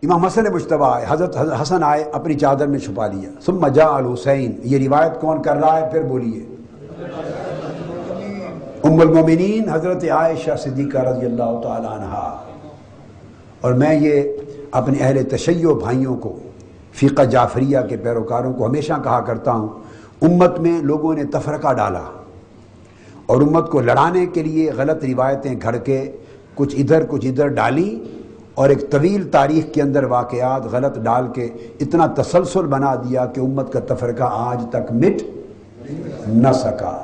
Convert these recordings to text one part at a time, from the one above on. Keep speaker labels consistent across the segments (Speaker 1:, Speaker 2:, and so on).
Speaker 1: امام حسن مجتبیٰ آئے، حضرت حسن آئے، اپنی چادر میں چھپا لیا. ثم جاء الحسین، یہ روایت کون کر رہا ہے؟ پھر بولیے. ام المومنین حضرت عائشہ صدیقہ رضی اللہ تعالی عنہا. اور میں یہ اپنے اہل تشیع بھائیوں کو، فقہ جعفریہ کے پیروکاروں کو ہمیشہ کہا کرتا ہوں، امت میں لوگوں نے تفرقہ ڈالا اور امت کو لڑانے کے لیے غلط روایتیں گھڑ کے کچھ ادھر ڈالی، اور ایک طویل تاریخ کے اندر واقعات غلط ڈال کے اتنا تسلسل بنا دیا کہ امت کا تفرقہ آج تک مٹ نہ سکا.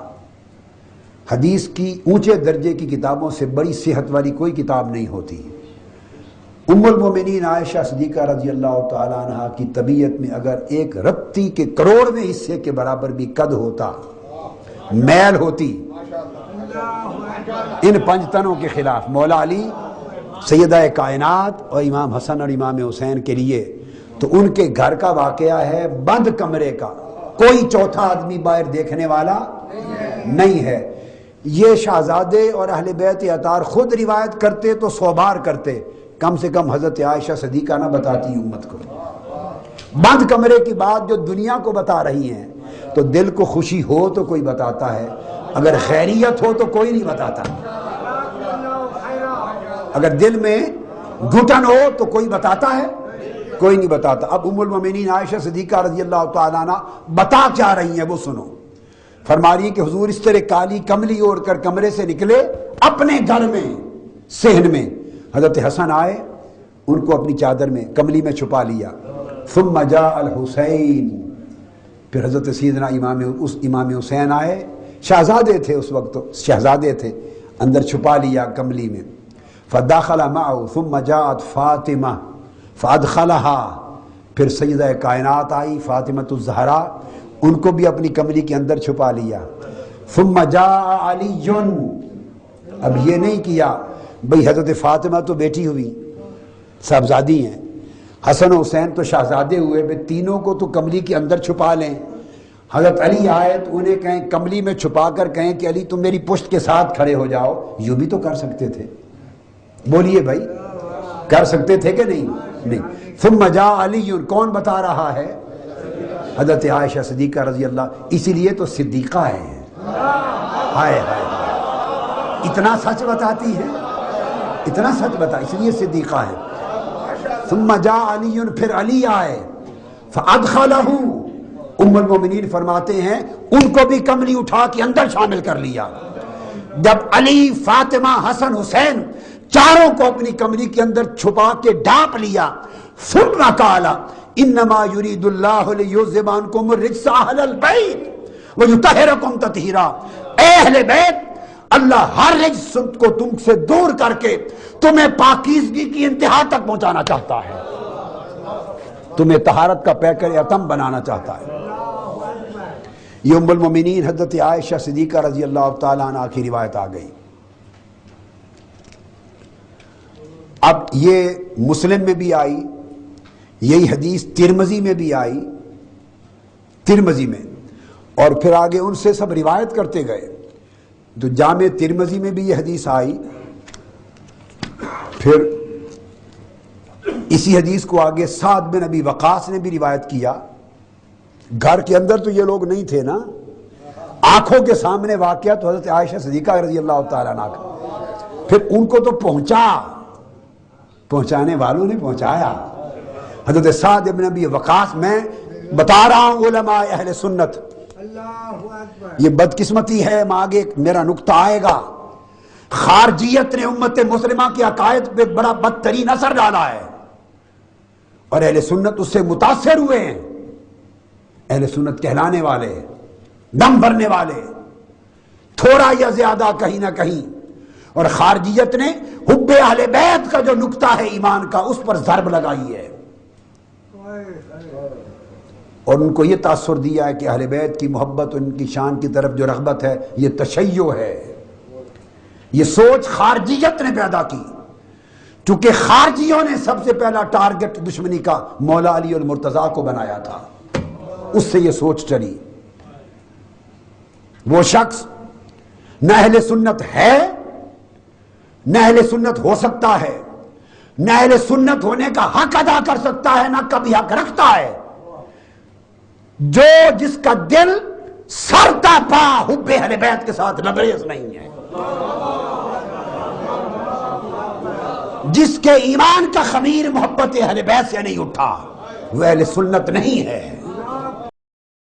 Speaker 1: حدیث کی اونچے درجے کی کتابوں سے بڑی صحت والی کوئی کتاب نہیں ہوتی. ام المومنین عائشہ صدیقہ رضی اللہ تعالی عنہ کی طبیعت میں اگر ایک رتی کے کروڑویں حصے کے برابر بھی قد ہوتا، میل ہوتی ان پنجتنوں کے خلاف، مولا علی سیدہ کائنات اور امام حسن اور امام حسین کے لیے، تو ان کے گھر کا واقعہ ہے بند کمرے کا، کوئی چوتھا آدمی باہر دیکھنے والا نہیں ہے. یہ شہزادے اور اہل بیت اطہار خود روایت کرتے تو 100 بار کرتے، کم سے کم حضرت عائشہ صدیقہ نہ بتاتی امت کو. بند کمرے کی بات جو دنیا کو بتا رہی ہیں، تو دل کو خوشی ہو تو کوئی بتاتا ہے، اگر خیریت ہو تو کوئی نہیں بتاتا. اگر دل میں گھٹن ہو تو کوئی بتاتا ہے؟ کوئی نہیں بتاتا. اب ام المومنین عائشہ صدیقہ رضی اللہ تعالیٰ عنہ بتا کیا رہی ہیں وہ سنو. فرما رہی ہیں کہ حضور اس طرح کالی کملی اوڑھ کر کمرے سے نکلے اپنے گھر میں صحن میں. حضرت حسن آئے، ان کو اپنی چادر میں کملی میں چھپا لیا. ثم جاء الحسین، پھر حضرت سیدنا امام حسین آئے، شہزادے تھے اس وقت، شہزادے تھے، اندر چھپا لیا کملی میں. فدخل معه ثم جاءت فاطمہ فادخلها، پھر سیدہ کائنات آئی فاطمۃ الزہرا، ان کو بھی اپنی کملی کے اندر چھپا لیا. ثم جاء علی، اب یہ نہیں کیا بھئی حضرت فاطمہ تو بیٹی ہوئی، صاحبزادی ہیں، حسن و حسین تو شہزادے ہوئے، بھئی تینوں کو تو کملی کے اندر چھپا لیں. حضرت علی آئے تو انہیں کہیں کملی میں چھپا کر کہیں کہ علی تم میری پشت کے ساتھ کھڑے ہو جاؤ. یوں بھی تو کر سکتے تھے، بولیے بھائی، کر سکتے تھے کہ نہیں؟ ثم جاء علی، کون بتا رہا ہے؟ حضرت عائشہ صدیقہ رضی اللہ، اسی لیے تو صدیقہ ہے. ہائے ہائے، اتنا سچ بتاتی ہے، اتنا سچ بتا، اس لیے صدیقہ ہے. ثم جاء علی، پھر علی آئے، فادخلہ، ام المومنین فرماتے ہیں ان کو بھی کملی اٹھا کے اندر شامل کر لیا. جب علی، فاطمہ، حسن، حسین چاروں کو اپنی کمری کے اندر چھپا کے ڈانپ لیا. ثم قال انما یرید اللہ لیذھب عنکم الرجس اہل البیت ویطہرکم تطہیرا، اے اہل بیت، اللہ ہر رجس کو تم سے دور کر کے تمہیں پاکیزگی کی انتہا تک پہنچانا چاہتا ہے، تمہیں طہارت کا پیکر اتم بنانا چاہتا ہے. یہ ام المومنین حضرت عائشہ صدیقہ رضی اللہ تعالیٰ عنہ کی روایت آ گئی. اب یہ مسلم میں بھی آئی، یہی حدیث ترمذی میں بھی آئی، ترمذی میں، اور پھر آگے ان سے سب روایت کرتے گئے. تو جامع ترمذی میں بھی یہ حدیث آئی. پھر اسی حدیث کو آگے سعد بن ابی وقاص نے بھی روایت کیا. گھر کے اندر تو یہ لوگ نہیں تھے نا، آنکھوں کے سامنے واقعہ تو حضرت عائشہ صدیقہ رضی اللہ تعالیٰ عنہ کا. پھر ان کو تو پہنچانے والوں نے پہنچایا. حضرت سعد بن ابی وقاص، میں بتا رہا ہوں علماء اہل سنت، یہ بدقسمتی ہے، آگے میرا نقطہ آئے گا. خارجیت نے امت مسلمہ کے عقائد پہ بڑا بدترین اثر ڈالا ہے، اور اہل سنت اس سے متاثر ہوئے ہیں. اہل سنت کہلانے والے، دم بھرنے والے، تھوڑا یا زیادہ کہیں نہ کہیں. اور خارجیت نے حب اہل بیت کا جو نقطہ ہے ایمان کا، اس پر ضرب لگائی ہے، اور ان کو یہ تاثر دیا ہے کہ اہل بیت کی محبت، ان کی شان کی طرف جو رغبت ہے، یہ تشیع ہے. یہ سوچ خارجیت نے پیدا کی، چونکہ خارجیوں نے سب سے پہلا ٹارگٹ دشمنی کا مولا علی اور مرتضیٰ کو بنایا تھا، اس سے یہ سوچ چلی. وہ شخص نہ اہل سنت ہے، نہ اہل سنت ہو سکتا ہے، نہ اہل سنت ہونے کا حق ادا کر سکتا ہے، نہ کبھی حق رکھتا ہے، جس کا دل سر تا پا حب اہل بیت کے ساتھ لبریز نہیں ہے، جس کے ایمان کا خمیر محبت اہل بیت سے نہیں اٹھا، وہ اہل سنت نہیں ہے۔